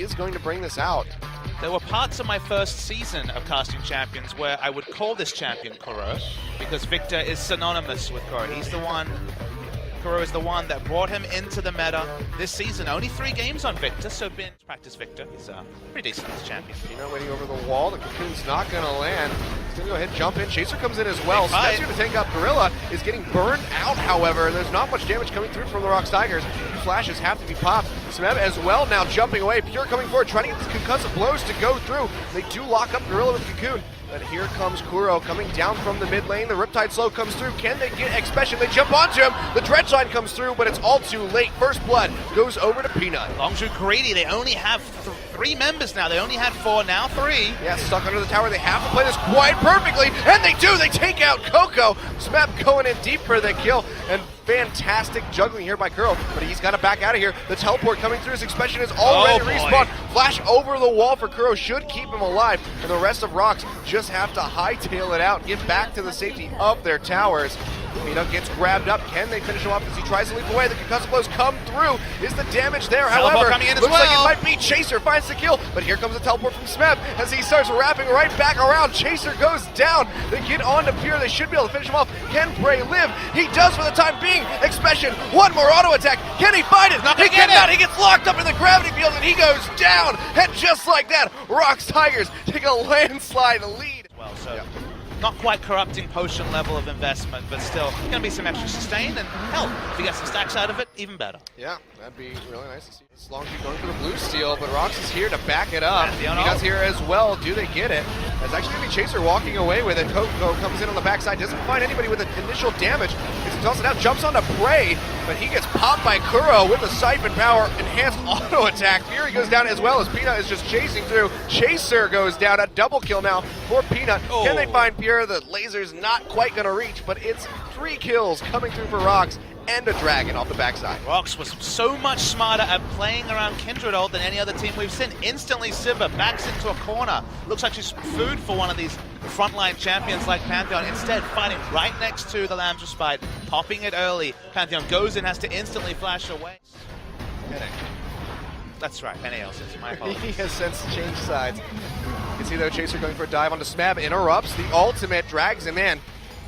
is going to bring this out. There were parts of my first season of casting champions where I would call this champion Kuro, because Victor is synonymous with Kuro. Kuro is the one that brought him into the meta this season. Only 3 games on Victor, so been practice Victor. He's pretty decent as champion. Waiting over the wall. The Cocoon's not going to land. He's going to go ahead and jump in. Chaser comes in as well. Smeb's going to take out Gorilla. Is getting burned out, however. There's not much damage coming through from the ROX Tigers. Flashes have to be popped. Smeb as well now jumping away. Pure coming forward, trying to get these concussive blows to go through. They do lock up Gorilla with Cocoon. But here comes Kuro coming down from the mid lane. The Riptide Slow comes through. Can they get Expression? They jump onto him. The Dredge Line comes through, but it's all too late. First Blood goes over to Peanut. Longzhu greedy. They only have 3 members now. They only had 4, now 3. Yeah, stuck under the tower. They have to play this quite perfectly, and they do. They take out Coco. Smeb going in deep for the kill, and fantastic juggling here by Kuro, but he's got to back out of here. The teleport coming through. His Expression is already respawned. Flash over the wall for Kuro should keep him alive, and the rest of ROX just have to hightail it out, get back to the safety of their towers. Peanut gets grabbed up. Can they finish him off as he tries to leap away? The concussive blows come through. Is the damage there? However, coming in as looks well. like it might be Chaser finds the kill, but here comes a teleport from Smeb as he starts wrapping right back around. Chaser goes down. They get on to Pure. They should be able to finish him off. Can Bray live? He does for the time being. Expression, one more auto attack. Can he find it? He cannot. He gets locked up in the gravity field and he goes down. And just like that, ROX Tigers take a landslide lead. Well, so not quite corrupting potion level of investment, but still going to be some extra sustain, and hell, if you get some stacks out of it, even better. Yeah, that'd be really nice to see. As long as you're going for the blue steal, but ROX is here to back it up. Peanut's here as well. Do they get it? That's actually going to be Chaser walking away with it. Coco comes in on the backside, doesn't find anybody with initial damage. Gets exhausted out, jumps on to Prey, but he gets popped by Kuro with a Siphon Power enhanced auto attack. Fury goes down as well as Peanut is just chasing through. Chaser goes down, a double kill now for Peanut. Can they find Pure? The laser's not quite going to reach, but it's 3 kills coming through for ROX and a dragon off the backside. ROX was so much smarter at playing around Kindred ult than any other team we've seen. Instantly Sivir backs into a corner. Looks like she's food for one of these frontline champions like Pantheon. Instead, fighting right next to the Lamb's Respite, popping it early. Pantheon goes in, has to instantly flash away. That's right, NAL says, my apologies. He has since changed sides. You can see though Chaser going for a dive onto Smeb, interrupts the ultimate, drags him in.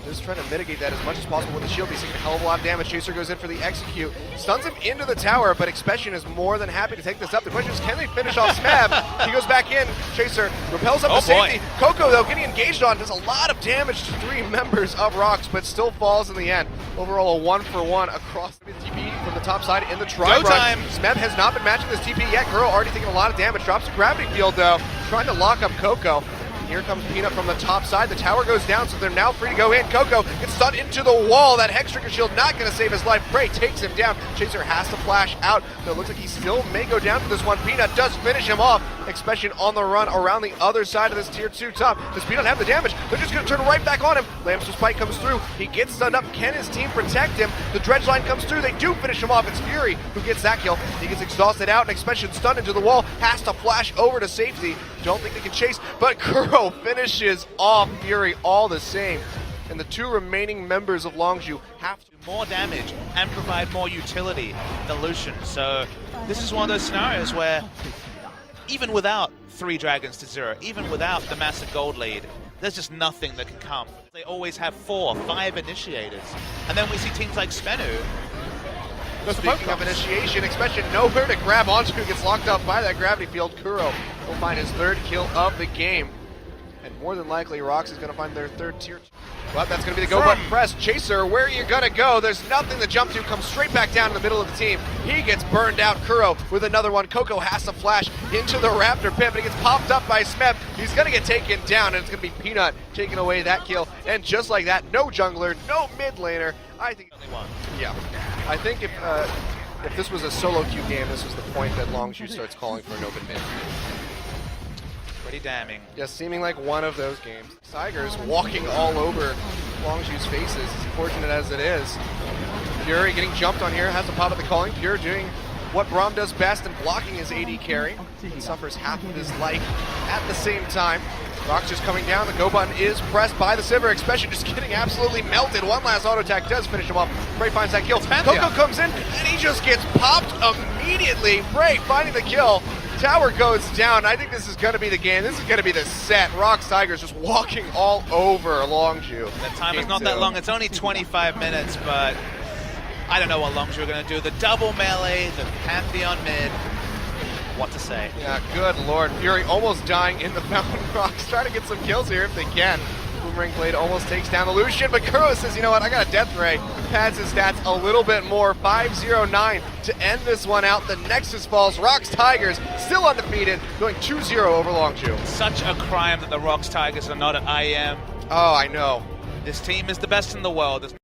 Just trying to mitigate that as much as possible with the shield. He's taking a hell of a lot of damage. Chaser goes in for the execute, stuns him into the tower, but Expression is more than happy to take this up. The question is, can they finish off Smeb? He goes back in. Chaser repels up to safety. Coco, though, getting engaged on, does a lot of damage to 3 members of ROX, but still falls in the end. Overall, a 1-for-1 across the TP from the top side in the tri-run. Smeb has not been matching this TP yet. Kuro already taking a lot of damage. Drops the gravity field, though, trying to lock up Coco. Here comes Peanut from the top side. The tower goes down, so they're now free to go in. Coco gets stunned into the wall. That Hex Trigger Shield not going to save his life. Prey takes him down. Chaser has to flash out. So it looks like he still may go down for this one. Peanut does finish him off. Expression on the run around the other side of this tier 2 top. Does Peanut have the damage? They're just going to turn right back on him. Lamb's Respite comes through. He gets stunned up. Can his team protect him? The Dredge Line comes through. They do finish him off. It's Fury who gets that kill. He gets exhausted out, and Expression stunned into the wall. Has to flash over to safety. Don't think they can chase, but Kuro finishes off Fury all the same. And the 2 remaining members of Longzhu have to do more damage and provide more utility than Lucian. So this is one of those scenarios where even without 3 dragons to 0, even without the massive gold lead, there's just nothing that can come. They always have 4 or 5 initiators. And then we see teams like Spenu. Speaking of initiation, Expression nowhere to grab onto, gets locked up by that gravity field. Kuro will find his 3rd kill of the game. And more than likely, ROX is going to find their 3rd tier. But that's going to be the go button press. Chaser, where are you going to go? There's nothing to jump to. Comes straight back down in the middle of the team. He gets burned out. Kuro with another one. Coco has to flash into the Raptor pit, but he gets popped up by Smeb. He's going to get taken down, and it's going to be Peanut taking away that kill. And just like that, no jungler, no mid laner. I think yeah. I think if this was a solo queue game, this was the point that Longzhu starts calling for an open mid. Pretty damning. Yes, seeming like one of those games. Tigers walking all over Longzhu's faces, as fortunate as it is. Fury getting jumped on here, has to pop at the calling. Pure doing what Braum does best and blocking his AD carry. He suffers half of his life at the same time. ROX just coming down. The go button is pressed by the Sivir. Expression just getting absolutely melted. One last auto attack does finish him off. Bray finds that kill. Coco comes in and he just gets popped immediately. Bray finding the kill. Tower goes down. I think this is going to be the game. This is going to be the set. ROX Tigers just walking all over Longzhu. The time is Game not two. that long. It's only 25 minutes, but I don't know what Longzhu are going to do. The double melee, the Pantheon mid. What to say? Yeah, good lord. Fury almost dying in the Mountain Rocks. Trying to get some kills here if they can. Boomerang Blade almost takes down the Lucian, but Kuro says, you know what, I got a Death Ray. Pads his stats a little bit more. 5-0-9 to end this one out. The Nexus falls. ROX Tigers still undefeated, going 2-0 over Longzhu. Such a crime that the ROX Tigers are not at IEM. Oh, I know. This team is the best in the world. There's